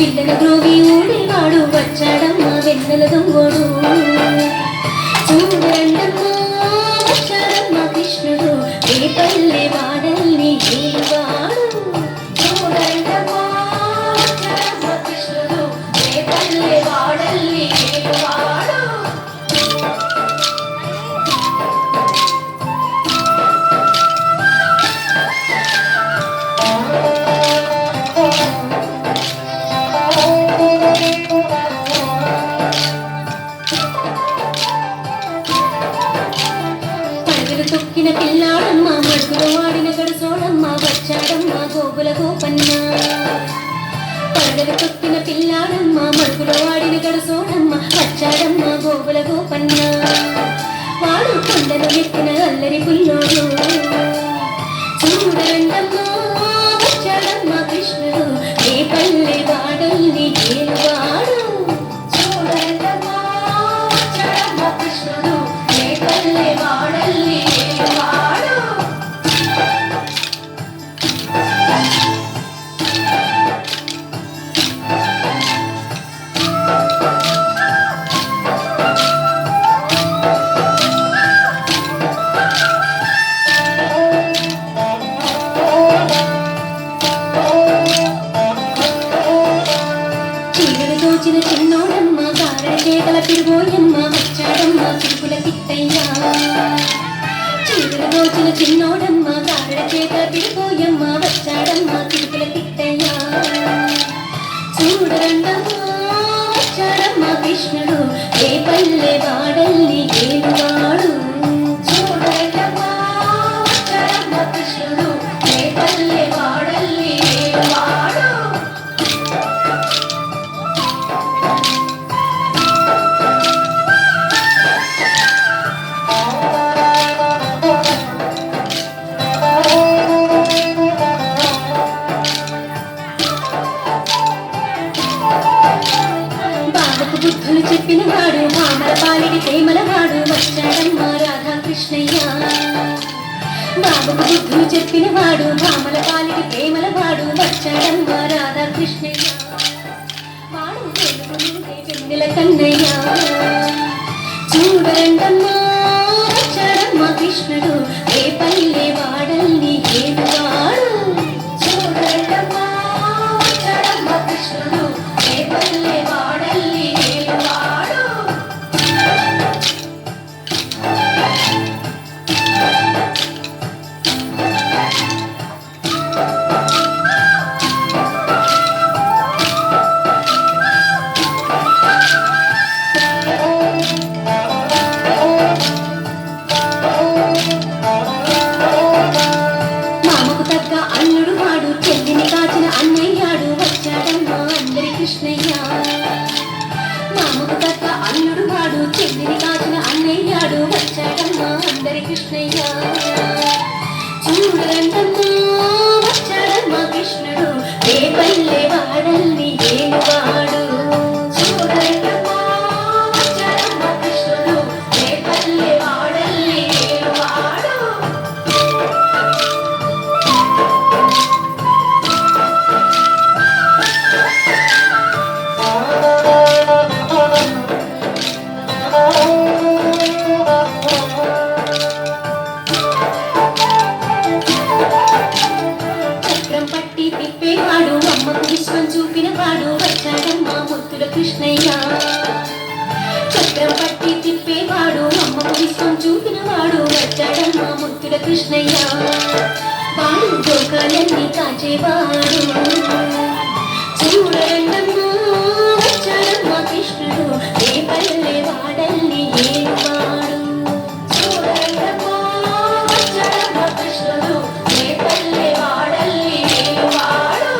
పిల్లల గ్రోవి ఊడేవాడు వచ్చాడమ్మ వెన్నెల దొంగోడు చూడండమ్మా వచ్చాడమ్మ కృష్ణుడు రేపల్లె వాడల్ని ఏలువాడు చూడండమ్మా వచ్చాడమ్మ కృష్ణుడు రేపల్లె వాడల్ని ఏలువాడు తొక్కిన పిల్లాడమ్మ మడుగులో వాడిన గడుసోడమ్మ వచ్చాడమ్మ గోగుల గోపన్న పడగలు తొక్కిన పిల్లాడమ్మ మడుగులో వాడిన గడుసోడమ్మ వచ్చాడమ్మ గోగుల గోపన్న వాడు కొండలు ఎక్కిన అల్లరి పుల్లోడు చూడండమ్మా వచ్చాడమ్మ కృష్ణుడు రేపల్లె వాడల్ని ఏలువాడు చూడండమ్మా వచ్చాడమ్మ కృష్ణుడు రేపల్లె వాడల్ని చిన్నోడమ్మ గారెల చేతల పిరుగోయమ్మ వచ్చాడమ్మ పిరుపుల కిట్టయ్యా చీరలు దోచిన చిన్నోడమ్మ గారెల చేతల పిరుగోయమ్మ వచ్చాడమ్మ పిరుపుల కిట్టయ్యా చూడరండమ్మా వచ్చాడమ్మ కృష్ణుడు రేపల్లె వాడల్ని ఏలువాడు చూడరండమ్మా వచ్చాడమ్మ కృష్ణుడు రేపల్లె వాడల్ని ఏలువాడు బుద్ధులు చెప్పిన వాడు మామల పాలిడి ప్రేమల వాడు వచ్చాడమ్మ రాధాకృష్ణయ్య బాబుకు బుద్ధులు చెప్పిన వాడు మామల పాలిడి ప్రేమల వాడు వచ్చాడమ్మ రాధాకృష్ణయ్య వాడు వెన్నెల కన్నయ్య చూడండమ్మా వచ్చాడమ్మ కృష్ణుడు రేపల్లె వాడల్ని ఏలువాడు చూడండమ్మా వచ్చాడమ్మ కృష్ణుడు రేపల్లె వాడల్ని ఏలువాడు మామకు తగ్గ అల్లుడు వాడు చెల్లిని కాచిన అన్నయ్యాడు వచ్చాడమ్మ అందరి కృష్ణయ్య మామకు తగ్గ అల్లుడు వాడు చెల్లిని కాచిన అన్నయ్యాడు వచ్చాడమ్మ అందరి కృష్ణయ్య చూడండమ్మా వచ్చాడమ్మ కృష్ణుడు రేపల్లె వాడల్ని ఏలువాడు చూడండమ్మా వచ్చాడమ్మ కృష్ణుడు రేపల్లె వాడల్ని ఏలువాడు చక్రం పట్టి తిప్పేవాడు అమ్మకు విశ్వం చూపినవాడు వచ్చాడమ్మ ముద్దుల కృష్ణయ్య చక్రం పట్టి తిప్పేవాడు అమ్మకు విశ్వం చూపినవాడు వచ్చాడమ్మ ముద్దుల కృష్ణయ్య వాడు గోకాలన్నీ కాచేవాడు చూడండమ్మా వచ్చాడమ్మ కృష్ణుడు రేపల్లె వాడల్ని ఏలువాడు చూడండమ్మా వచ్చాడమ్మ కృష్ణుడు రేపల్లె వాడల్ని ఏలువాడు